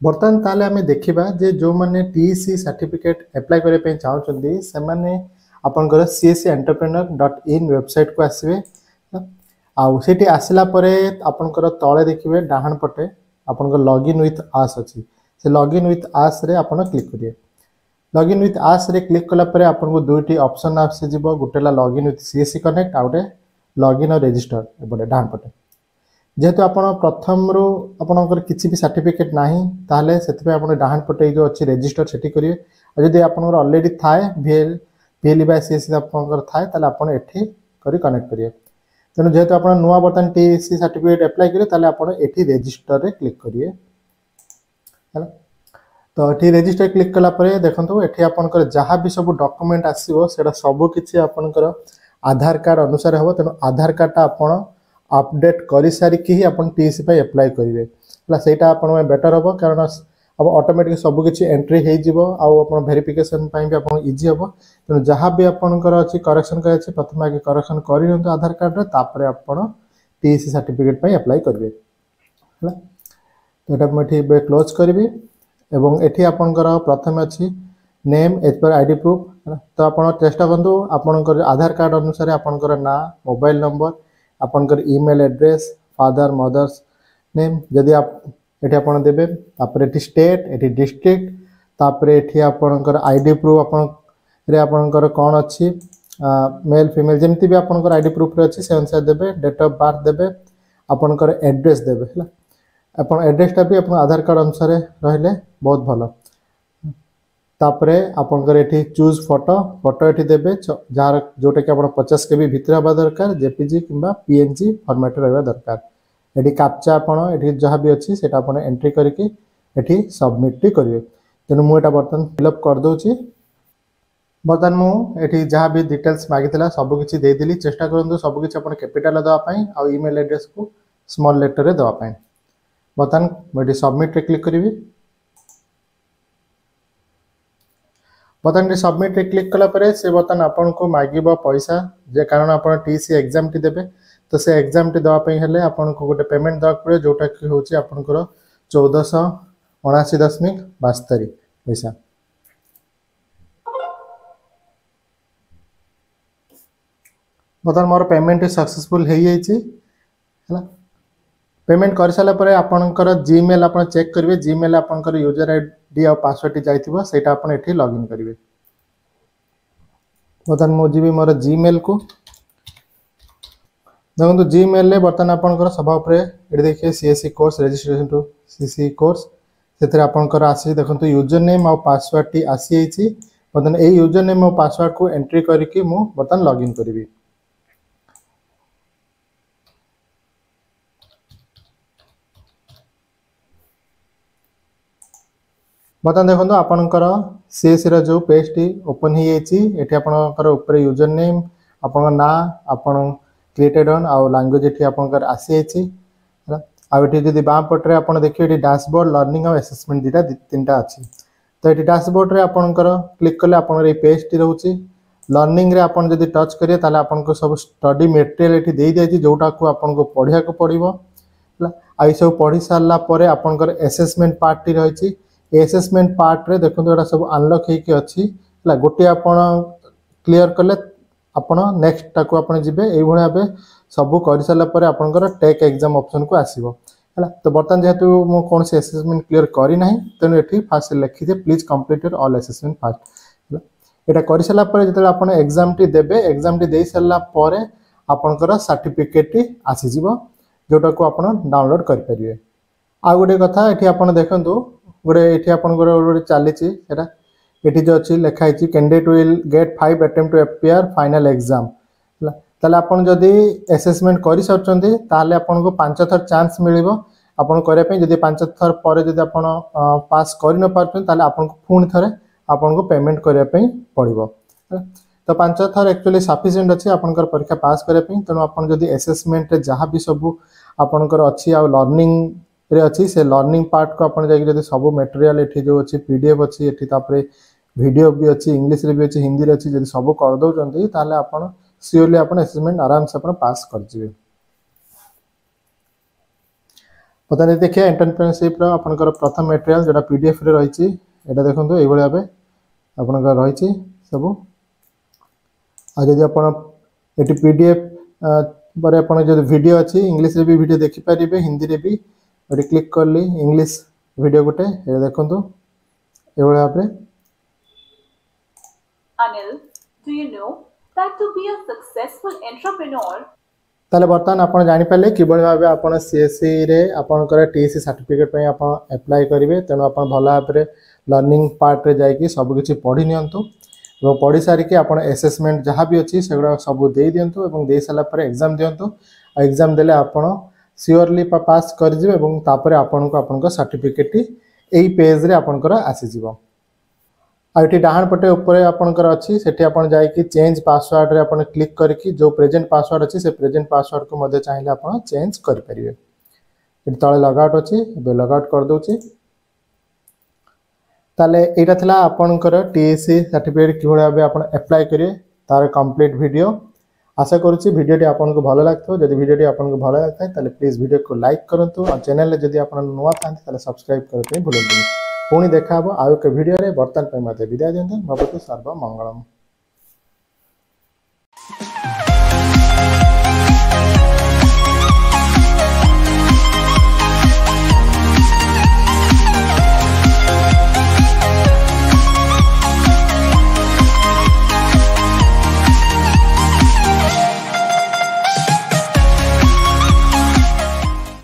बर्तमान ताले आमे देखिबा जे जो माने टीसी सर्टिफिकेट अप्लाई करे पे चाहउछन्ती से माने आपनकर cscentrepreneur.in वेबसाइट को आसीबे आउ सेठी आसिला परे आपनकर तळे देखिबे डाहण पटे आपनकर लॉगिन विथ आस अछि से लॉगिन विथ आस रे आपन क्लिक करिए लॉगिन विथ आस रे क्लिक कला परे आपनको दुईटी ऑप्शन आसी जिवो गुटेला लॉगिन विथ सीएससी कनेक्ट आउटे लॉगिन और रजिस्टर एबडे डाहण पटे जेहेतु आपण प्रथम रो आपनकर किछि भी सर्टिफिकेट नाही ताले सेतबे आपण डाहण पटे जो अछि रजिस्टर सेठी करिए और जदि आपनकर ऑलरेडी थाए पीएल बाय सीएससी आपनकर थाए ताले आपण एठी करी कनेक्ट करिए तेणु जेहेतु आप नुआ बर्तमान टीसी सर्टिफिकेट अप्लाई करेंगे ताले आप एठी रजिस्टर रे क्लिक करिए तो एठी रजिस्टर क्लिक कला परे देखंतु एठी आपनकर जहाँ भी सब डॉक्यूमेंट आसीबो सेटा सब किछि आपनकर आधार कार्ड अनुसार हो तेणु आधार कार्डटा आपण अपडेट करि सारी कि आपण टीसी पे अप्लाई करिवे हला सेटा आपण बेटर हो कारण अब ऑटोमेटिक सब किछि एंट्री हे जिवो आ आपण वेरिफिकेशन पई भी आपण इजी हो तेणु जहाँ भी आपनकर अछि करेक्शन करे अछि प्रथम आगे करेक्शन करि नियंतु आधार कार्ड रे तापरे आपण टीसी सर्टिफिकेट पई अप्लाई करिवे हला तो एटा मठी बे क्लोज करिवे एवं एठी आपनकर प्रथम अछि name as per ID proof तो आपण चेष्टा करंतु आपनकर आधार कार्ड अनुसार आपनकर ना मोबाइल नंबर आपनकर email address father mother's name जदि आप एठी आपण देबे तापर एठी स्टेट एठी डिस्ट्रिक्ट तापर एठी आपनकर आईडी प्रूफ आपण रे आपनकर कोन अछि मेल फीमेल जेमति भी आपनकर आईडी प्रूफ रे अछि से अनुसार देबे डेट ऑफ बर्थ देबे आपनकर एड्रेस देबे हला अपन एड्रेसटा भी अपन आधार कार्ड अनुसार रहले बहुत भलो तापरे आपनकर एठी चूज फोटो एठी देबे जार जोटा कि आपण 50 केबी भितर हबा दरकार जेपीजी किबा पीएनजी फॉर्मेट रहबा दरकार एठी कैप्चा आपण एठी जहाँ भी अछि सेटा आपण एंट्री करके एठी सबमिट करिवे तेनु मु एटा बर्तन फिल अप कर दोछि बर्तन मु एठी जहाँ भी डिटेल्स मागितला सब किछि दे दिली चेष्टा करंतु सब किछि आपण कैपिटल दवा पई आ ईमेल एड्रेस को स्मॉल लेटर रे दवा पई बर्तन मु एठी सबमिट रे क्लिक करिवे बर्तन सबमिट रे क्लिक कला परे से बर्तन आपन को मागिबो पैसा जे कारण आपन टीसी एग्जाम टी देबे तो से एग्जाम टी दवा पई हेले आपन को गोटे पेमेंट दवा पड़े जोटा कि होची आपन को 1479.72 पैसा बर्तन मोर पेमेंट सक्सेसफुल हे जाइछि हला पेमेंट कर साला परे आपनकर जीमेल आपन चेक करिवे जीमेल आपनकर यूजर आईडी और पासवर्ड टी जाइथिबो सेटा आपन एठी लॉगिन करिवे बर्तन मो जीबी मोर जीमेल को देखो जीमेल ले बर्तन आपनकर सभा ऊपर एठी देखिए CSC course registration to CC course सेतिर आपनकर आसी देखंतु यूजर नेम और पासवर्ड टी आसी आइछि बर्तन ए यूजर नेम और पासवर्ड को एंट्री करके मु बर्तन लॉगिन करिवे बर्तन देखो आपनकर सीएससी रो जो पेज टी ओपन हो जाइछि एठी आपनकर ऊपर यूजर नेम आपन ना आपन क्रिएटेड ऑन आ लैंग्वेज एठी आपनकर आसी आइछि आ एठी जदि बाम पटरे आपन देखियो एठी डैशबोर्ड लर्निंग और असेसमेंट दिटा तीनटा अछि तो एठी डैशबोर्ड रे आपनकर क्लिक करले आपनकर ए पेज टी रहउछि लर्निंग रे आपन जदि टच करिए ताले आपन को सब स्टडी मटेरियल एठी देई जाइछि जोटा को आपन को पढिया को पड़िबो आ ई सब पढी सारला परे आपनकर असेसमेंट पार्ट टी रहिछि असेसमेंट पार्ट रे देखो एटा सब अनलॉक हे कि अछि ला गोटे आपण क्लियर करले आपण नेक्स्ट टाको आपण जिबे एई भणा बे सब करि साला परे आपनकर टेक एग्जाम ऑप्शन को आसीबो हला तो बर्तन जेहेतु मो कोन से असेसमेंट क्लियर करि नाही तेनु एठी फास्ट लिखि दे please complete your all assessment fast एटा करि साला परे जते आपण एग्जाम टी देबे एग्जाम टी देई साला परे आपनकर सर्टिफिकेट टी आसी जिवो जोटा को आपण डाउनलोड करि परिबे आ गोटे कथा एठी आपण देखंतु गोटे एठी आपण गोटे चलीछि एटा एठी जो अछि लेखा हिछि candidate will get 5 attempt to appear final exam ताले आपण जदी असेसमेंट करि सरचंती ताले आपण को 5 थर चांस मिलिबो आपण करे पे जदी 5 थर परे जदी आपण पास करि न पारछन ताले आपण को पुन थरे आपण को पेमेंट करे पे पड़िबो तो 5 थर एक्चुअली सफिशिएंट अछि आपनकर परीक्षा पास करे पे तनो आपण जदी असेसमेंट रे जहां भी सब आपनकर अछि आ लर्निंग रे अछि से लर्निंग पार्ट को आपण जाय जदी सब मटेरियल एठी जो अछि पीडीएफ अछि एठी तापरे वीडियो भी अछि इंग्लिश रे भी अछि हिंदी रे अछि जदी सब कर दउ चंती ताले आपण सियोरली आपण असेसमेंट आराम से आपण पास कर जिवे बता देखिए एंटरप्रेन्योरशिप आपनकर प्रथम मटेरियल जोटा पीडीएफ रे रही एटा देखो ये भाव आपनकर रही सब आदि आप पीडीएफ पर आप जो वीडियो अच्छी इंग्लिश रे भी वीडियो देखि पारे हिंदी रे भी ये क्लिक करली इंग्लिश वीडियो गोटे ये देखो ये भाव Anil, do you know that to be a successful entrepreneur ताले बर्तमान आप जापारे कि भाव आप सीएससी रे आपनकर टीसी सर्टिफिकेट पे आप अप्लाई करेंगे तेणु आप भल भाव लर्निंग पार्ट रे जाकि सबकि पढ़ी नियंतु और पढ़ी सारिकी आप एसेसमेंट जहाँ भी अच्छी से सब दे दिंतु और दे सारापर एग्जाम दिंतु एग्जाम देले आप सियोरली पास कर आपन सर्टिफिकेट यही पेज रे आपनकर आसीज आईटी डाहाण पटे ऊपर आपनकर अच्छी सेठी आपन जाई चेंज पासवर्ड रे आपन क्लिक करके जो प्रेजेंट पासवर्ड अच्छी से प्रेजेंट पासवर्ड को मध्य चाहिए आपन चेंज कर परिवे इट तळे लॉगआउट अच्छी बे लॉगआउट कर दोची ताले एटा थला आपनकर टीएससी सर्टिफिकेट कि भाबे आपन अप्लाई करिवे तार कंप्लीट वीडियो आशा करूची वीडियोटी आपनको भलो लागतो जदि वीडियोटी आपनको भलो लागता है ताले प्लीज वीडियो को लाइक करंतु और चैनल रे जदि आपन नुवा थांती ताले सब्सक्राइब करते भूलंतु पुणी देखा आउ एक वीडियो रे बर्तन पे मते विदाय दियंतु भवतु सर्व मंगलम।